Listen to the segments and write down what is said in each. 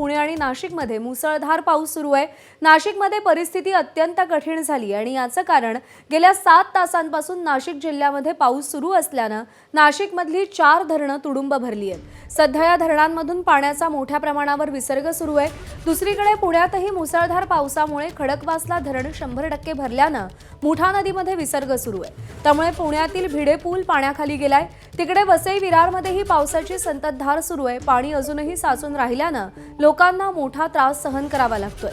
पुणे आणि नाशिकमध्ये मुसळधार पाऊस सुरू आहे। नाशिकमध्ये परिस्थिती अत्यंत कठीण झाली आणि याचं कारण गेल्या 7 तासांपासून नाशिक जिल्ह्यामध्ये पाऊस सुरू असल्याने नाशिकमधली 4 धरणं तुडुंब भरली आहेत। सध्या या धरणांमधून पाण्याचा मोठ्या प्रमाणावर विसर्ग सुरू आहे। दुसरीकडे पुण्यातही मुसळधार पावसामुळे खडकवासला धरण 100% भरल्याने मुठा नदीमध्ये विसर्ग सुरू आहे। त्यामुळे पुण्यातील भिडे पूल पाण्याखाली गेलाय। तिकडे वसई विरारमध्येही पावसाची संततधार सुरू आहे। पाणी अजूनही साचून राहिल्याने लोकांना मोठा त्रास सहन करावा लागतोय।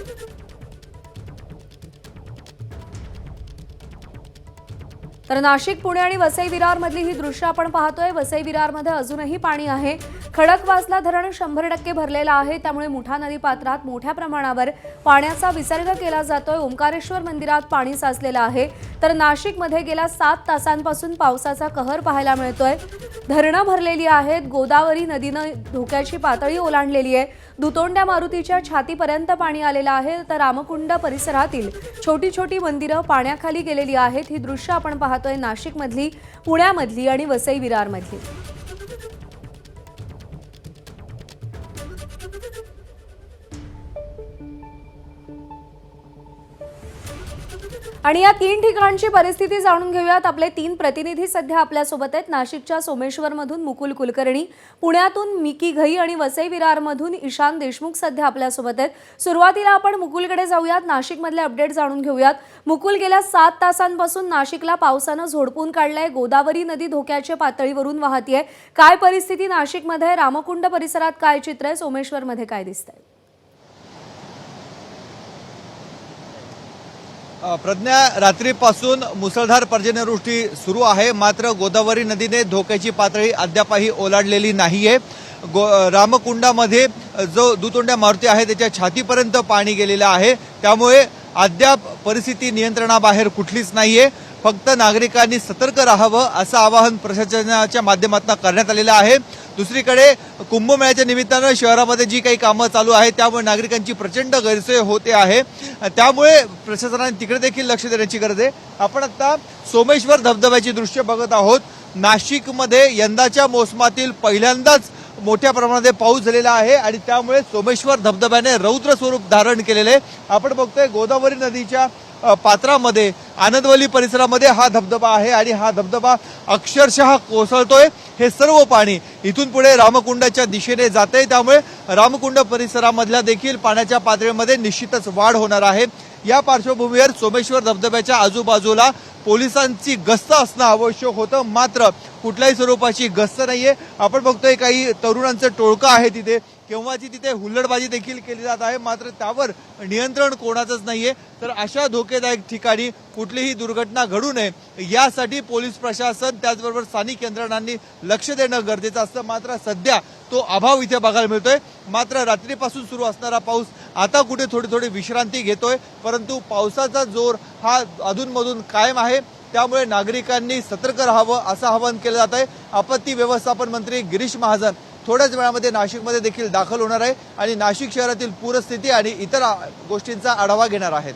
तर नाशिक, पुणे आणि वसई विरार मधली ही दृश्य आपण पाहतोय। वसई विरार मध्ये अजूनही पाणी आहे। खडकवासला धरण 100% भरलेलं आहे। त्यामुळे मुठा नदी पात्रात मोठ्या प्रमाणावर पाण्याचा विसर्ग केला जातोय। ओंकारेश्वर मंदिरात पाणी साचलेलं आहे। तर नाशिकमध्ये गेल्या 7 तासांपासून पावसाचा कहर पाहायला मिळतोय। धरणं भरलेली आहेत। गोदावरी नदीने धोक्याची पातळी ओलांडलेली आहे। दुतोंड्या मारुतीच्या छातीपर्यंत पाणी आलेलं आहे। तर रामकुंड परिसरातील छोटी छोटी मंदिरं पाण्याखाली गेलेली आहेत। ही दृश्य आपण पाहतोय नाशिकमधली, पुण्यामधली आणि वसई विरारमधली। आणि या 3 ठिकाणची परिस्थिती जाणून घेऊयात। आपले 3 प्रतिनिधी सध्या आपल्या सोबत आहेत। नाशिकच्या सोमेश्वरमधून मुकुल कुलकर्णी, पुण्यातून मिकी घई आणि वसई विरारमधून ईशान देशमुख सध्या आपल्या सोबत आहेत। सुरुवातीला आपण मुकुलकडे जाऊयात, नाशिकमधले अपडेट जाणून घेऊयात। मुकुल, गेल्या 7 तासांपासून नाशिकला पावसाने झोडपून काढलंय। गोदावरी नदी धोक्याच्या पातळीवरून वाहतीये। काय परिस्थिती नाशिकमध्ये? रामकुंड परिसरात काय चित्र आहे? सोमेश्वरमध्ये काय दिसतंय? प्रज्ञा, रात्रीपासून मुसळधार पर्जन्यवृष्टी सुरू आहे। मात्र गोदावरी नदीने धोक्याची पातळी अद्यापही ओलांडलेली नाहीये। रामकुंडामध्ये जो दुतोंड्या मारुती आहे त्याच्या छातीपर्यंत पाणी गेलेलं आहे। त्यामुळे अद्याप परिस्थिती नियंत्रणाबाहेर कुठलीच नाहीये। फक्त नागरिकांनी सतर्क राहावं असं आवाहन प्रशासनाच्या माध्यमातून करण्यात आलेलं आहे। दुसरीकडे कुंभमेळ्याच्या निमित्तानं शहरामध्ये जी काही कामं चालू आहेत त्यामुळे नागरिकांची प्रचंड गैरसोय होते आहे। त्यामुळे प्रशासनाने तिकडे देखील लक्ष देण्याची गरज आहे। आपण आता सोमेश्वर धबधब्याची दृश्य बघत आहोत। नाशिकमध्ये यंदाच्या मोसमातील पहिल्यांदाच मोठ्या प्रमाणात पाऊस झालेला आहे आणि त्यामुळे सोमेश्वर धबधब्याने रौद्र स्वरूप धारण केलेले आहे। आपण बघतोय गोदावरी नदीच्या पात्रामध्ये आनंदवली परिसरामध्ये हा धबधबा आहे आणि हा धबधबा अक्षरशः कोसळतोय। हे सर्व पाणी इथून पुढे रामकुंडाच्या दिशेने जाते। त्यामुळे रामकुंड परिसरामधल्या देखील पाण्याच्या पातळीमध्ये निश्चितच वाढ होणार आहे। या पार्श्वभूमीवर सोमेश्वर धबधब्याच्या आजूबाजूला पोलिसांची गस्त असणं आवश्यक होतं, मात्र कुठल्याही स्वरूपाची गस्त नाहीये। आपण बघतोय काही तरुणांचं टोळकं आहे तिथे, केव्हाची तिथे हुल्लडबाजी देखील केली जात आहे, मात्र त्यावर नियंत्रण कोणाचंच नाहीये। तर अशा धोकेदायक ठिकाणी कुठलीही दुर्घटना घडू नये यासाठी पोलीस प्रशासन त्याचबरोबर स्थानिक यंत्रणांनी लक्ष देणं गरजेचं असतं। मात्र सध्या तो अभाव इथे बघायला मिळतोय। मात्र रात्रीपासून सुरू असणारा पाऊस आता कुठे थोडी विश्रांती घेतोय, परंतु पावसाचा जोर हा अधूनमधून कायम आहे। त्यामुळे नागरिकांनी सतर्क राहावं असं आवाहन केलं जात आहे। आपत्ती व्यवस्थापन मंत्री गिरीश महाजन थोड्याच वेळामध्ये नाशिकमध्ये देखील दाखल होणार आहे आणि नाशिक शहरातील पूरस्थिती आणि इतर गोष्टींचा आढावा घेणार आहेत।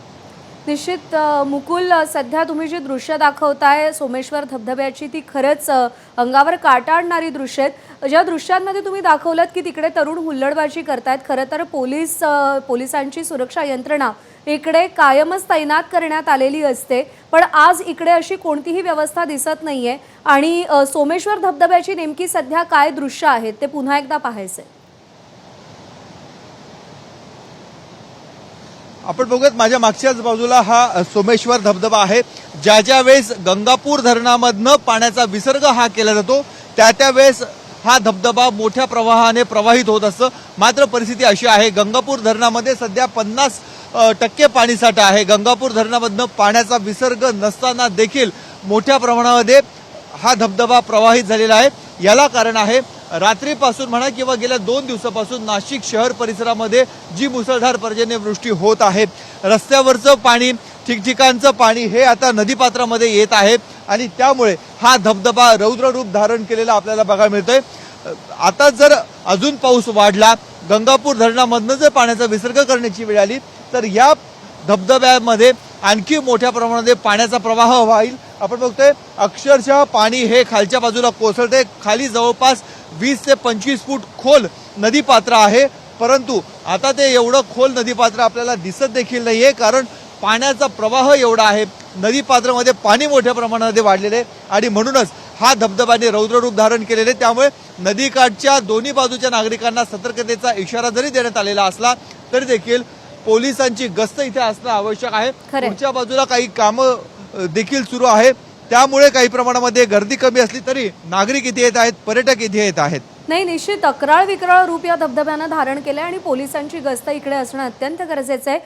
निश्चित मुकुल, सध्या तुम्ही जी दृश्य दाखवताय सोमेश्वर धबधब्याची ती खरंच अंगावर काटा आणणारी दृश्य आहेत। ज्या दृश्यांमध्ये तुम्ही दाखवलं की तिकडे तरुण हुल्लडबाजी करतायत, खरं तर पोलिसांची सुरक्षा यंत्रणा इकडे कायमच तैनात करण्यात आलेली असते, पण आज इकडे अशी कोणतीही व्यवस्था दिसत नाहीये। आणि सोमेश्वर धबधब्याची नेमकी सध्या काय दृश्य आहेत ते पुन्हा एकदा पाहायचे। आपण बघूयात, माझ्या मागच्याच बाजूला हा सोमेश्वर धबधबा आहे। ज्या वेळेस गंगापूर धरणामधनं पाण्याचा विसर्ग हा केला जातो त्या वेळेस हा धबधबा मोठ्या प्रवाहाने प्रवाहित होत असतं। मात्र परिस्थिती अशी आहे, गंगापूर धरणामध्ये सध्या 50% पाणीसाठा आहे। गंगापूर धरणामधनं पाण्याचा विसर्ग नसताना देखील मोठ्या प्रमाणामध्ये हा धबधबा प्रवाहित झालेला आहे। याला कारण आहे रात्रीपासून म्हणा किंवा गेल्या 2 दिवसापासून नाशिक शहर परिसरामध्ये जी मुसळधार पर्जन्यवृष्टी होत आहे, रस्त्यावरचं पाणी, ठिकठिकाणचं पाणी हे आता नदीपात्रामध्ये येत आहे आणि त्यामुळे हा धबधबा रौद्र रूप धारण केलेला आपल्याला बघायला मिळतोय। आता जर अजून पाऊस वाढला, गंगापूर धरणामधनं जर पाण्याचा विसर्ग करण्याची वेळ आली तर या धबधब्यामध्ये आणखी मोठ्या प्रमाणात पाण्याचा प्रवाह होईल। आपण बघतोय अक्षरशः पाणी हे खालच्या बाजूला कोसळते। खाली जवळपास 20 ते 25 फूट खोल नदी पात्र आहे परंतु आता ते एवढं खोल नदीपात्र आपल्याला दिसत देखील नाहीये, कारण पाण्याचा प्रवाह एवढा आहे, नदीपात्रामध्ये पाणी मोठ्या प्रमाणामध्ये वाढलेले आहे आणि म्हणूनच हा धबधबाने रौद्ररूप धारण केलेले आहे। त्यामुळे नदीकाठच्या दोन्ही बाजूच्या नागरिकांना सतर्कतेचा इशारा जरी देण्यात आलेला असला तरी देखील पोलिसांची गस्त इथे असणं आवश्यक आहे। खरंय. पुढच्या बाजूला काही कामं देखील सुरू आहे, त्यामुळे काही प्रमाणामध्ये गर्दी कमी असली तरी नागरिक इथे येत आहेत, पर्यटक इथे येत आहेत। नाही, निश्चित अक्राळ विक्राळ रूप या धबधब्यानं धारण केलंय आणि पोलिसांची गस्त इकडे असणं अत्यंत गरजेचं आहे।